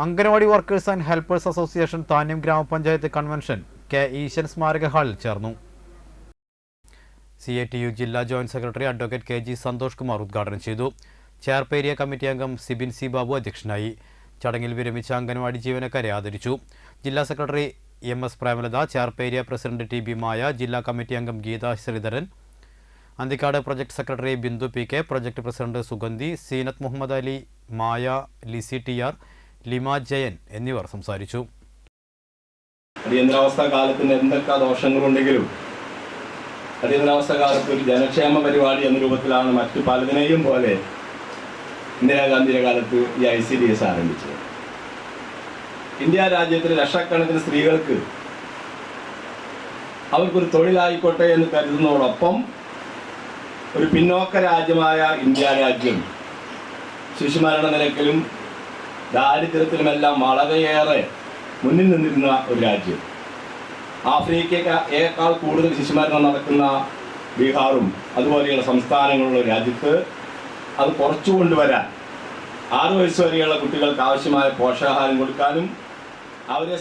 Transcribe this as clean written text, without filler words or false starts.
Anganwadi workers and helpers association Thanyam grama panchayat convention K Eshan സ്മാരക ഹാളിൽ ചേർന്നു. CATU ജില്ലാ joint secretary advocate KG Santhosh Kumar ഉദ്ഘാടനം ചെയ്തു. ചെയർപേരിയ ഏരിയ കമ്മിറ്റി അംഗം സിബിൻ സി ബാബു അധ്യക്ഷനായി. ചടങ്ങിൽ വിരമിച്ച അംഗനവാടി ജീവനക്കാരെ ആദരിച്ചു. ജില്ലാ സെക്രട്ടറി MS പ്രേമലത, ചെയർപേരിയ ഏരിയ പ്രസിഡന്റ് TB മായ, ജില്ലാ കമ്മിറ്റി അംഗം Geetha Sreedharan, Anthikkad project secretary Bindu PK, project president Sugandhi, Seenath Muhammad Ali, Maya, Lissy TR, Lima Jayan എന്നിവർ സംസാരിച്ചു. അടിയന്തരാവസ്ഥ കാലത്തിന് എന്തൊക്കെ ദോഷങ്ങളുണ്ടെങ്കിലും അടിയന്തരാവസ്ഥ കാലത്ത് ഒരു ജനക്ഷേമ പരിപാടി എന്ന രൂപത്തിലാണ് മറ്റു പലതിനെയും പോലെ ഇന്ദിരാഗാന്ധിയുടെ കാലത്ത് ഈ ICDS ആരംഭിച്ചത്. ഇന്ത്യ രാജ്യത്തിലെ ലക്ഷക്കണക്കിന് സ്ത്രീകൾക്ക് അവർക്കൊരു തൊഴിലായിക്കോട്ടെ എന്ന് കരുതുന്നതോടൊപ്പം ഒരു പിന്നോക്ക രാജ്യമായ ഇന്ത്യ രാജ്യം ശിശുമരണ നിരക്കിലും ദാരിദ്ര്യത്തിലുമെല്ലാം വളരെയേറെ മുന്നിൽ നിന്നിരുന്ന ഒരു രാജ്യം. ആഫ്രിക്കയേക്കാൾ കൂടുതൽ ശിശുമരണം നടക്കുന്ന ബീഹാറും അതുപോലെയുള്ള സംസ്ഥാനങ്ങളുള്ള രാജ്യത്ത് അത് കുറച്ചു കൊണ്ടുവരാൻ 6 വയസ്സ് വരെയുള്ള കുട്ടികൾക്ക് ആവശ്യമായ പോഷകാഹാരം കൊടുക്കാനും അവരെ